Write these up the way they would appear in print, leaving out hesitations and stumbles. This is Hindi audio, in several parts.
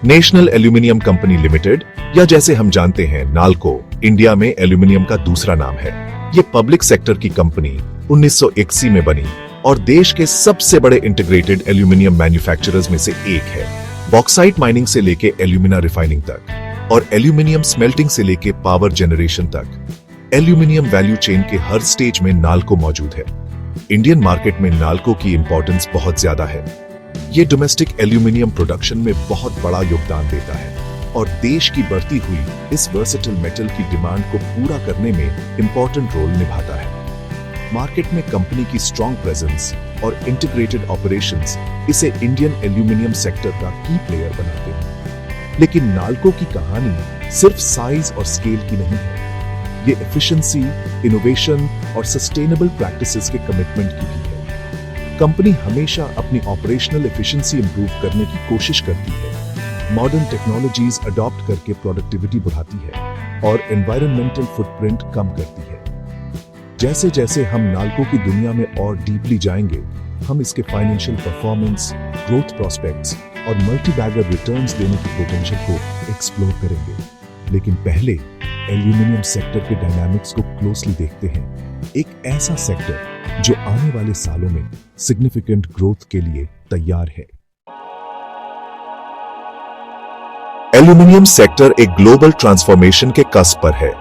नेशनल एल्यूमिनियम कंपनी लिमिटेड, या जैसे हम जानते हैं नाल्को, इंडिया में एल्यूमिनियम का दूसरा नाम है। ये पब्लिक सेक्टर की कंपनी 1981 में बनी और देश के सबसे बड़े इंटीग्रेटेड एल्यूमिनियम मैन्युफैक्चरर्स में से एक है। बॉक्साइट माइनिंग से लेके एल्यूमिना रिफाइनिंग तक और एल्यूमिनियम स्मेल्टिंग से लेके पावर जनरेशन तक एल्यूमिनियम वैल्यू चेन के हर स्टेज में नाल्को मौजूद है। इंडियन मार्केट में नाल्को की इंपॉर्टेंस बहुत ज्यादा है। ये डोमेस्टिक एल्यूमिनियम प्रोडक्शन में बहुत बड़ा योगदान देता है और देश की बढ़ती हुई इस वर्सेटाइल मेटल की डिमांड को पूरा करने में इंपॉर्टेंट रोल निभाता है। मार्केट में कंपनी की स्ट्रॉन्ग प्रेजेंस और इंटीग्रेटेड ऑपरेशंस इसे इंडियन एल्यूमिनियम सेक्टर का की प्लेयर बनाते हैं। लेकिन नाल्को की कहानी सिर्फ साइज और स्केल की नहीं है। ये एफिशिएंसी, इनोवेशन और सस्टेनेबल प्रैक्टिसेस के कमिटमेंट की भी है। कंपनी हमेशा अपनी ऑपरेशनल एफिशिएंसी इंप्रूव करने की कोशिश करती है, मॉडर्न टेक्नोलॉजीज अडॉप्ट करके प्रोडक्टिविटी बढ़ाती है और एनवायरमेंटल फुटप्रिंट कम करती है। जैसे जैसे हम नाल्को की दुनिया में और डीपली जाएंगे, हम इसके फाइनेंशियल परफॉर्मेंस, ग्रोथ प्रोस्पेक्ट्स और मल्टी बैगर रिटर्न्स देने की पोटेंशियल को एक्सप्लोर करेंगे। लेकिन पहले एल्यूमिनियम सेक्टर के डायनामिक्स को क्लोजली देखते हैं। एक ऐसा सेक्टर जो आने वाले सालों में सिग्निफिकेंट ग्रोथ के लिए तैयार है। एल्यूमिनियम सेक्टर एक ग्लोबल ट्रांसफॉर्मेशन के कस्प पर है।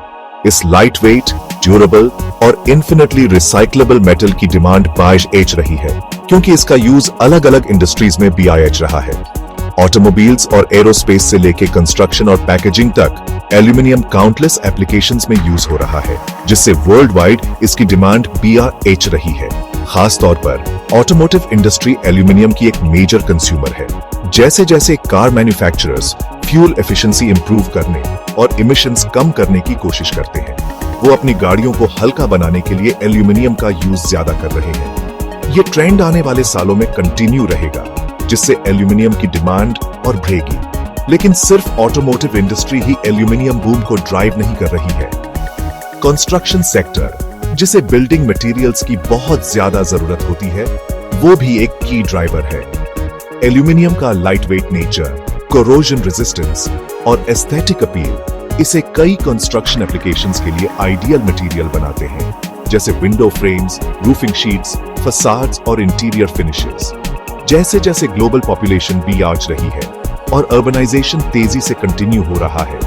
इस लाइट वेट, ड्यूरेबल और इन्फिनिटली रिसाइक्लेबल मेटल की डिमांड बढ़ रही है क्योंकि इसका यूज अलग अलग इंडस्ट्रीज में भी रहा है। ऑटोमोबाइल्स और एरोस्पेस से लेके कंस्ट्रक्शन और पैकेजिंग तक एल्यूमिनियम काउंटलेस एप्लीकेशंस में यूज हो रहा है, जिससे वर्ल्ड वाइड इसकी डिमांड बढ़ रही है। खास तौर पर ऑटोमोटिव इंडस्ट्री एल्यूमिनियम की एक मेजर कंज्यूमर है। जैसे जैसे car manufacturers fuel efficiency improve करने और इमिशंस कम करने की कोशिश करते हैं, वो अपनी गाड़ियों को हल्का बनाने के लिए एल्यूमिनियम का यूज ज्यादा कर रहे हैं। ये ट्रेंड आने वाले सालों में कंटिन्यू रहेगा, जिससे एल्यूमिनियम की डिमांड और बढ़ेगी। लेकिन सिर्फ ऑटोमोटिव इंडस्ट्री ही एल्यूमिनियम बूम को ड्राइव नहीं कर रही है। कंस्ट्रक्शन सेक्टर, जिसे बिल्डिंग मटेरियल्स की बहुत ज्यादा जरूरत होती है, वो भी एक की ड्राइवर है। एल्यूमिनियम का लाइटवेट नेचर, कोरोजन रेजिस्टेंस और एस्थेटिक अपील इसे कई कंस्ट्रक्शन एप्लीकेशंस के लिए आइडियल मटेरियल बनाते हैं, जैसे window frames, roofing sheets, facades और इंटीरियर फिनिशेस। जैसे जैसे ग्लोबल पॉपुलेशन भी आज रही है और अर्बनाइजेशन तेजी से कंटिन्यू हो रहा है,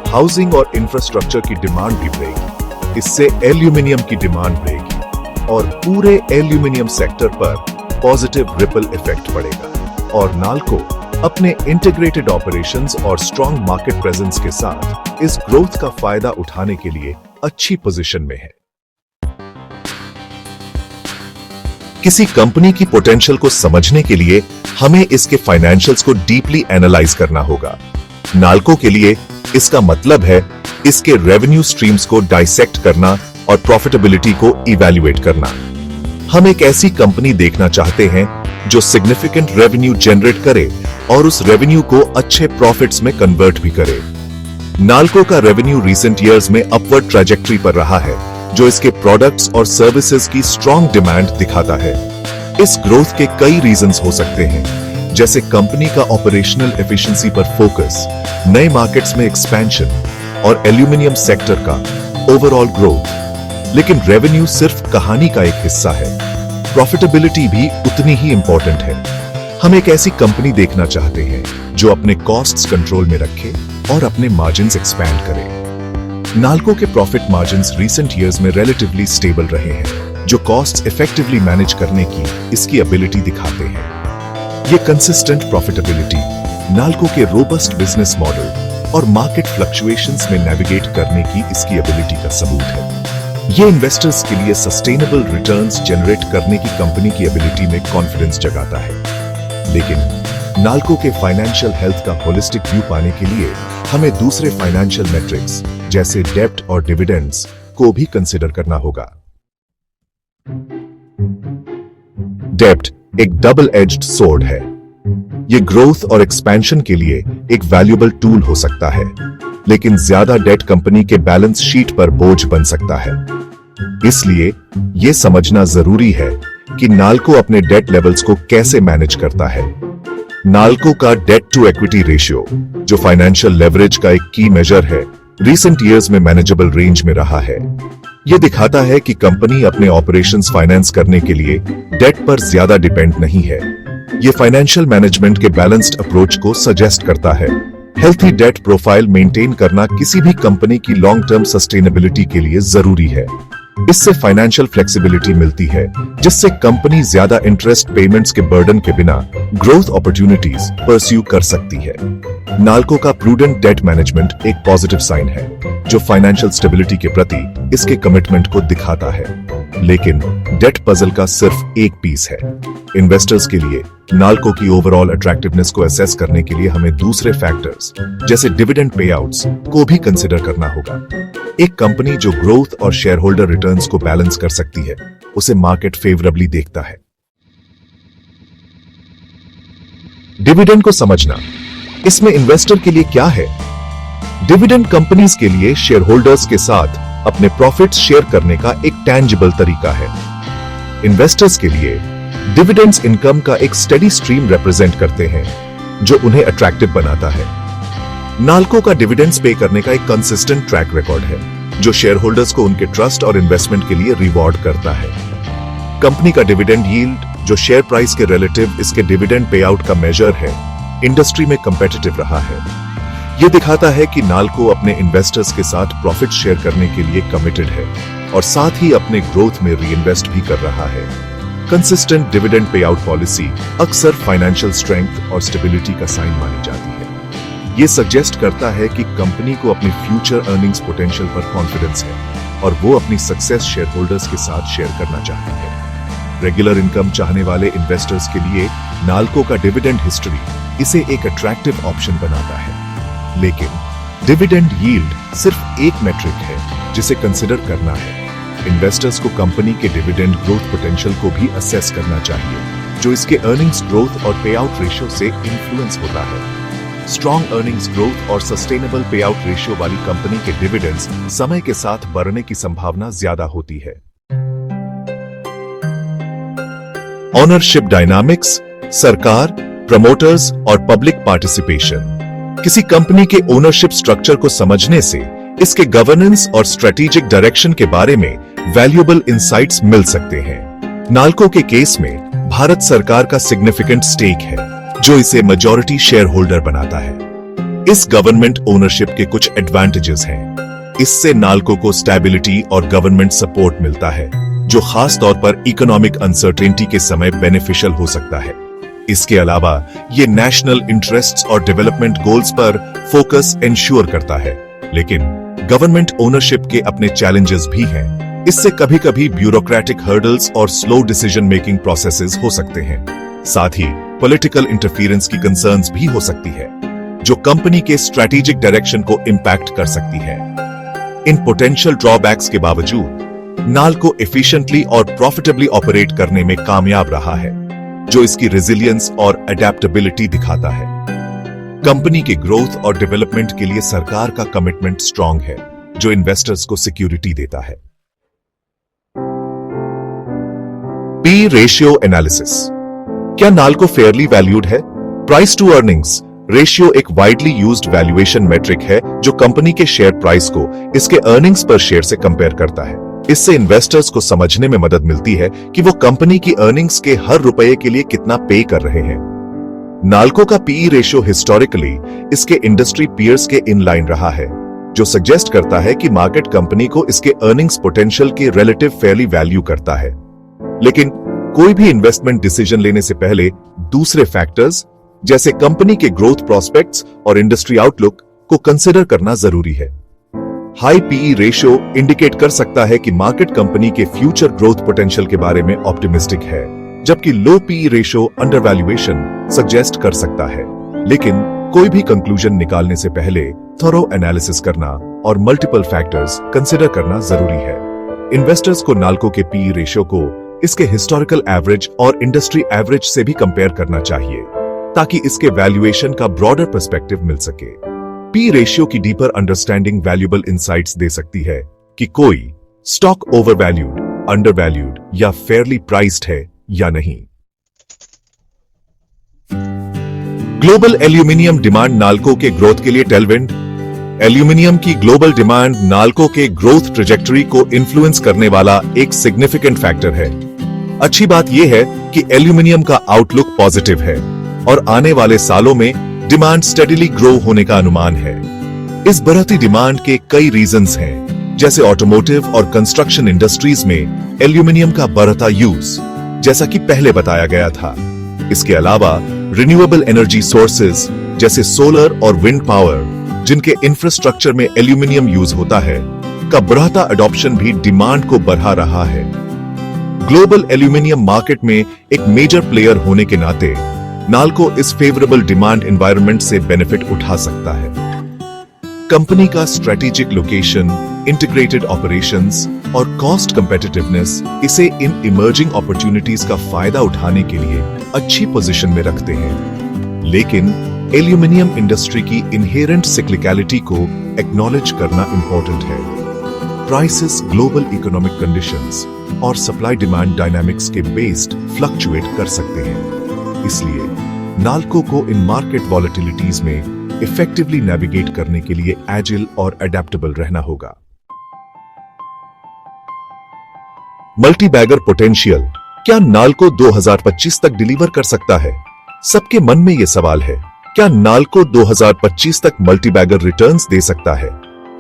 हाउसिंग और इंफ्रास्ट्रक्चर की डिमांड भी बढ़ेगी। इससे एल्यूमिनियम की डिमांड बढ़ेगी और पूरे एल्यूमिनियम सेक्टर पर पॉजिटिव रिपल इफेक्ट पड़ेगा। और नाल्को अपने इंटीग्रेटेड ऑपरेशंस और स्ट्रॉन्ग मार्केट प्रेजेंस के साथ इस ग्रोथ का फायदा उठाने के लिए अच्छी पोजीशन में है। किसी कंपनी की पोटेंशियल को समझने के लिए हमें इसके फाइनेंशियल्स को डीपली एनालाइज करना होगा। नाल्को के लिए इसका मतलब है इसके रेवेन्यू स्ट्रीम्स को डाइसेक्ट करना और प्रॉफिटेबिलिटी को इवैल्यूएट करना। हम एक ऐसी कंपनी देखना चाहते हैं जो सिग्निफिकेंट रेवेन्यू जनरेट करे और उस रेवेन्यू को अच्छे प्रॉफिट्स में कन्वर्ट भी करे। नाल्को का रेवेन्यू रिसेंट ईयर्स में अपवर्ड ट्रैजेक्टरी पर रहा है, जो इसके प्रोडक्ट्स और सर्विसेज की स्ट्रॉन्ग डिमांड दिखाता है। इस ग्रोथ के कई रीजंस हो सकते हैं, जैसे कंपनी का ऑपरेशनल एफिशिएंसी पर फोकस, नए मार्केट्स में एक्सपेंशन और एल्यूमिनियम सेक्टर का ओवरऑल ग्रोथ। लेकिन रेवेन्यू सिर्फ कहानी का एक हिस्सा है, प्रॉफिटेबिलिटी भी उतनी ही इंपॉर्टेंट है। हम एक ऐसी कंपनी देखना चाहते हैं जो अपने कॉस्ट्स कंट्रोल में रखे और अपने मार्जिन्स एक्सपैंड करे। नाल्को के प्रॉफिट मार्जिन्स रीसेंट ईयर्स में रिलेटिवली स्टेबल रहे हैं, जो कॉस्ट्स इफेक्टिवली मैनेज करने की इसकी एबिलिटी दिखाते हैं। ये कंसिस्टेंट प्रॉफिटेबिलिटी नाल्को के रोबस्ट बिजनेस मॉडल और मार्केट फ्लक्चुएशंस में नेविगेट करने की इसकी एबिलिटी का सबूत है। ये इन्वेस्टर्स के लिए सस्टेनेबल रिटर्न्स जनरेट करने की कंपनी की एबिलिटी में कॉन्फिडेंस जगाता है। लेकिन नाल्को के फाइनेंशियल हेल्थ का होलिस्टिक व्यू पाने के लिए हमें दूसरे फाइनेंशियल मेट्रिक्स जैसे डेब्ट और डिविडेंड्स को भी कंसिडर करना होगा। डेब्ट एक डबल एज्ड सोर्ड है। ये ग्रोथ और एक्सपेंशन के लिए एक वैल्यूएबल टूल हो सकता है, लेकिन ज्यादा डेट कंपनी के बैलेंस शीट पर बोझ बन सकता है। इसलिए यह समझना जरूरी है कि नाल्को अपने डेट लेवल्स को कैसे मैनेज करता है। नाल्को का डेट टू इक्विटी रेशियो, जो फाइनेंशियल लेवरेज का एक की मेजर है, रिसेंट ईयर्स में मैनेजेबल रेंज में रहा है। यह दिखाता है कि कंपनी अपने ऑपरेशंस फाइनेंस करने के लिए डेट पर ज्यादा डिपेंड नहीं है। यह फाइनेंशियल मैनेजमेंट के बैलेंस्ड अप्रोच को सजेस्ट करता है। हेल्थी डेट प्रोफाइल मेंटेन करना किसी भी कंपनी की लॉन्ग टर्म सस्टेनेबिलिटी के लिए जरूरी है। इससे फाइनेंशियल फ्लेक्सिबिलिटी मिलती है, जिससे कंपनी ज्यादा इंटरेस्ट पेमेंट्स के बर्डन के बिना ग्रोथ अपॉर्चुनिटीज परस्यू कर सकती है। नाल्को का प्रूडेंट डेट मैनेजमेंट एक पॉजिटिव साइन है, जो फाइनेंशियल स्टेबिलिटी के प्रति इसके कमिटमेंट को दिखाता है। लेकिन डेट पजल का सिर्फ एक पीस है। इन्वेस्टर्स के लिए नाल्को की ओवरऑल अट्रैक्टिवनेस को असेस करने के लिए हमें दूसरे फैक्टर्स जैसे डिविडेंड पेआउट्स को भी कंसिडर करना होगा। एक कंपनी जो ग्रोथ और शेयर होल्डर रिटर्न्स को बैलेंस कर सकती है, उसे मार्केट फेवरेबली देखता है। डिविडेंड को समझना, इसमें इन्वेस्टर के लिए क्या है? डिविडेंड कंपनीज के लिए शेयर होल्डर्स के साथ अपने प्रॉफिट्स शेयर करने का एक टैंजिबल तरीका है। इन्वेस्टर्स के लिए डिविडेंड्स इनकम का एक स्टेडी स्ट्रीम रिप्रेजेंट करते हैं, जो उन्हें अट्रैक्टिव बनाता है। नाल्को का डिविडेंड्स पे करने का एक कंसिस्टेंट ट्रैक रिकॉर्ड है, जो शेयर होल्डर्स को उनके ट्रस्ट और इन्वेस्टमेंट के लिए रिवॉर्ड करता है। कंपनी का डिविडेंड यील्ड, जो शेयर प्राइस के रिलेटिव इसके डिविडेंड पे आउट का मेजर है, इंडस्ट्री में कंपेटिटिव रहा है। यह दिखाता है कि नाल्को अपने इन्वेस्टर्स के साथ प्रॉफिट शेयर करने के लिए कमिटेड है और साथ ही अपने ग्रोथ में रीइन्वेस्ट भी कर रहा है। Consistent dividend pay out policy अक्सर फाइनेंशियल स्ट्रेंथ और स्टेबिलिटी का साइन मानी जाती है। यह सजेस्ट करता है कि कंपनी को अपनी फ्यूचर अर्निंग्स पोटेंशियल पर कॉन्फिडेंस है और वो अपनी सक्सेस शेयर होल्डर्स के साथ शेयर करना चाहती है। रेगुलर इनकम चाहने वाले इन्वेस्टर्स के लिए नाल्को का डिविडेंड हिस्ट्री इसे एक अट्रैक्टिव ऑप्शन बनाता है। लेकिन डिविडेंड यील्ड सिर्फ एक मेट्रिक है जिसे कंसिडर करना है। इन्वेस्टर्स को कंपनी के डिविडेंड ग्रोथ पोटेंशियल को भी असेस करना चाहिए, जो इसके अर्निंग्स ग्रोथ और पे आउट रेशियो से इन्फ्लुएंस होता है। स्ट्रॉन्ग अर्निंग्स ग्रोथ और सस्टेनेबल पे आउट रेशियो वाली कंपनी के डिविडेंड्स समय के साथ बढ़ने की संभावना ज्यादा होती है। ओनरशिप डायनामिक्स, सरकार, प्रमोटर्स और पब्लिक पार्टिसिपेशन। किसी कंपनी के ओनरशिप स्ट्रक्चर को समझने से इसके गवर्नेंस और स्ट्रेटेजिक डायरेक्शन के बारे में वैल्यूएबल इंसाइट्स मिल सकते हैं। नाल्को के केस में भारत सरकार का सिग्निफिकेंट स्टेक है, जो इसे मेजॉरिटी शेयर होल्डर बनाता है। इस गवर्नमेंट ओनरशिप के कुछ एडवांटेजेस हैं। इससे नाल्को को स्टेबिलिटी और गवर्नमेंट सपोर्ट मिलता है, जो खास तौर पर इकोनॉमिक अनसर्टेनिटी के समय बेनिफिशियल हो सकता है। इसके अलावा ये नेशनल इंटरेस्ट्स और डेवलपमेंट गोल्स पर फोकस इंश्योर करता है। लेकिन गवर्नमेंट ओनरशिप के अपने चैलेंजेस भी हैं। इससे कभी-कभी ब्यूरोक्रेटिक हर्डल्स और स्लो डिसीजन मेकिंग प्रोसेसेस हो सकते हैं। साथ ही पॉलिटिकल इंटरफेरेंस की कंसर्न्स भी हो सकती है, जो कंपनी के स्ट्रेटेजिक डायरेक्शन को इंपैक्ट कर सकती है। इन पोटेंशियल ड्रॉबैक्स के बावजूद नाल्को एफिशिएंटली और प्रॉफिटेबली ऑपरेट करने में कामयाब रहा है, जो इसकी रेजिलियंस और अडेप्टेबिलिटी दिखाता है। कंपनी के ग्रोथ और डेवलपमेंट के लिए सरकार का कमिटमेंट स्ट्रांग है, जो इन्वेस्टर्स को सिक्योरिटी देता है। P ratio analysis. क्या नाल्को फेयरली वैल्यूड है? प्राइस टू अर्निंग्स रेशियो एक वाइडली यूज्ड वैल्यूएशन मेट्रिक है, जो कंपनी के शेयर प्राइस को इसके अर्निंग्स पर शेयर से कंपेयर करता है। इससे इन्वेस्टर्स को समझने में मदद मिलती है कि वो कंपनी की अर्निंग्स के हर रुपए के लिए कितना पे कर रहे हैं। नाल्को का पीई रेशियो हिस्टोरिकली इसके इंडस्ट्री पीयर्स के इन लाइन रहा है, जो सजेस्ट करता है कि मार्केट कंपनी को इसके अर्निंग्स पोटेंशियल के रिलेटिव फेयरली वैल्यू करता है। लेकिन कोई भी इन्वेस्टमेंट डिसीजन लेने से पहले दूसरे फैक्टर्स जैसे कंपनी के ग्रोथ प्रोस्पेक्ट्स और इंडस्ट्री आउटलुक को कंसिडर करना जरूरी है। हाई पीई रेशियो इंडिकेट कर सकता है कि मार्केट कंपनी के फ्यूचर ग्रोथ पोटेंशियल के बारे में ऑप्टिमिस्टिक है, जबकि low PE ratio under valuation suggest कर सकता है। लेकिन कोई भी कंक्लूजन निकालने से पहले थॉरो एनालिसिस करना और मल्टीपल फैक्टर्स कंसिडर करना जरूरी है। इन्वेस्टर्स को नाल्को के पीई रेशियो को इसके हिस्टोरिकल एवरेज और इंडस्ट्री एवरेज से भी कंपेयर करना चाहिए, ताकि इसके वैल्यूएशन का ब्रॉडर पर्सपेक्टिव मिल सके। पी रेशियो की डीपर अंडरस्टैंडिंग वैल्यूएबल इंसाइट्स दे सकती है कि कोई stock over valued, under valued या फेयरली प्राइस्ड है या नहीं। ग्लोबल एल्यूमिनियम डिमांड नाल्को के ग्रोथ के लिए टेलविंड। एल्यूमिनियम की ग्लोबल डिमांड नाल्को के ग्रोथ ट्रेजेक्टरी को इन्फ्लुएंस करने वाला एक सिग्निफिकेंट फैक्टर है। अच्छी बात यह है कि एल्यूमिनियम का आउटलुक पॉजिटिव है और आने वाले सालों में डिमांड स्टेडिली ग्रो होने का अनुमान है। इस बढ़ती डिमांड के कई रीजंस हैं, जैसे ऑटोमोटिव और कंस्ट्रक्शन इंडस्ट्रीज में एल्यूमिनियम का बढ़ता यूज, जैसा कि पहले बताया गया था। इसके अलावा रिन्यूएबल एनर्जी सोर्सेज जैसे सोलर और विंड पावर, जिनके इंफ्रास्ट्रक्चर में एल्यूमिनियम यूज होता है, का बढ़ता अडॉप्शन भी डिमांड को बढ़ा रहा है। ग्लोबल एल्यूमिनियम मार्केट में एक मेजर प्लेयर होने के नाते नाल्को इस फेवरेबल डिमांड एनवायरनमेंट से बेनिफिट उठा सकता है। कंपनी का स्ट्रेटेजिक लोकेशन, इंटीग्रेटेड ऑपरेशंस और कॉस्ट कंपेटिटिवनेस इसे इन इमर्जिंग अपॉर्चुनिटीज का फायदा उठाने के लिए अच्छी पोजीशन में रखते हैं। लेकिन एल्यूमिनियम इंडस्ट्री की इनहेरेंट सिक्लिकलिटी को एक्नॉलेज करना इंपॉर्टेंट है। प्राइसेस ग्लोबल इकोनॉमिक कंडीशंस और सप्लाई डिमांड डायनामिक्स के बेस्ड फ्लक्चुएट कर सकते हैं। इसलिए नाल्को को इन मार्केट वॉलेटिलिटीज में इफेक्टिवली नेविगेट करने के लिए एजिल और अडेप्टेबल रहना होगा। मल्टीबैगर पोटेंशियल, क्या नाल्को 2025 तक डिलीवर कर सकता है? सबके मन में यह सवाल है, क्या नाल्को 2025 तक मल्टीबैगर रिटर्न्स दे सकता है?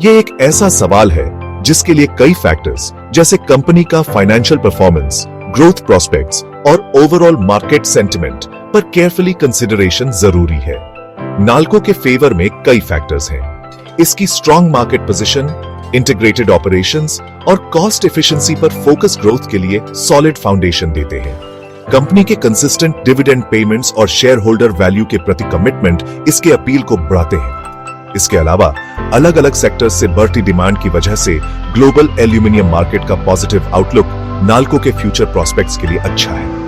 यह एक ऐसा सवाल है जिसके लिए कई फैक्टर्स जैसे कंपनी का फाइनेंशियल परफॉर्मेंस, ग्रोथ प्रोस्पेक्ट्स और ओवरऑल मार्केट सेंटिमेंट पर केयरफुली कंसिडरेशन जरूरी है। नाल्को के फेवर में कई फैक्टर्स हैं। इसकी strong market position, integrated operations और कॉस्ट एफिशिएंसी पर फोकस ग्रोथ के लिए सॉलिड फाउंडेशन देते हैं। कंपनी के कंसिस्टेंट डिविडेंड पेमेंट्स और शेयर होल्डर वैल्यू के प्रति कमिटमेंट इसके अपील को बढ़ाते हैं। इसके अलावा अलग अलग सेक्टर्स से बढ़ती डिमांड की वजह से ग्लोबल एल्यूमिनियम मार्केट का पॉजिटिव आउटलुक नाल्को के फ्यूचर प्रोस्पेक्ट्स के लिए अच्छा है।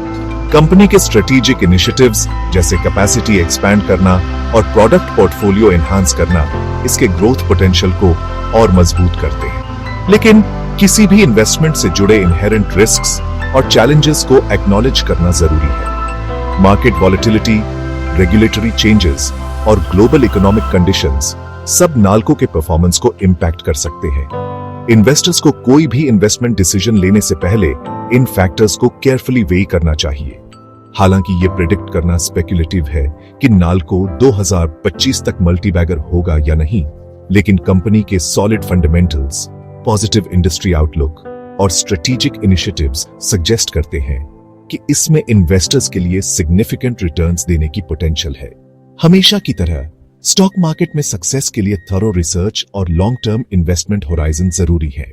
कंपनी के स्ट्रेटेजिक इनिशिएटिव्स जैसे कैपेसिटी एक्सपैंड करना और प्रोडक्ट पोर्टफोलियो एनहांस करना इसके ग्रोथ पोटेंशियल को और मजबूत करते हैं। लेकिन किसी भी इन्वेस्टमेंट से जुड़े इनहेरेंट रिस्क्स और चैलेंजेस को एक्नॉलेज करना जरूरी है। मार्केट वॉलेटिलिटी, रेगुलेटरी चेंजेस और ग्लोबल इकोनॉमिक कंडीशंस सब नाल्को के परफॉर्मेंस को इंपैक्ट कर सकते हैं। इन्वेस्टर्स को कोई भी इन्वेस्टमेंट डिसीजन लेने से पहले इन फैक्टर्स को केयरफुली वेई करना चाहिए। हालांकि ये प्रेडिक्ट करना स्पेक्युलेटिव है कि नाल्को 2025 तक मल्टीबैगर होगा या नहीं, लेकिन कंपनी के solid fundamentals, positive industry outlook और स्ट्रेटेजिक इनिशिएटिव्स सजेस्ट करते हैं कि इसमें इन्वेस्टर्स के लिए सिग्निफिकेंट रिटर्न्स देने की पोटेंशियल है। हमेशा की तरह स्टॉक मार्केट में सक्सेस के लिए थरो रिसर्च और लॉन्ग टर्म इन्वेस्टमेंट होराइजन जरूरी है।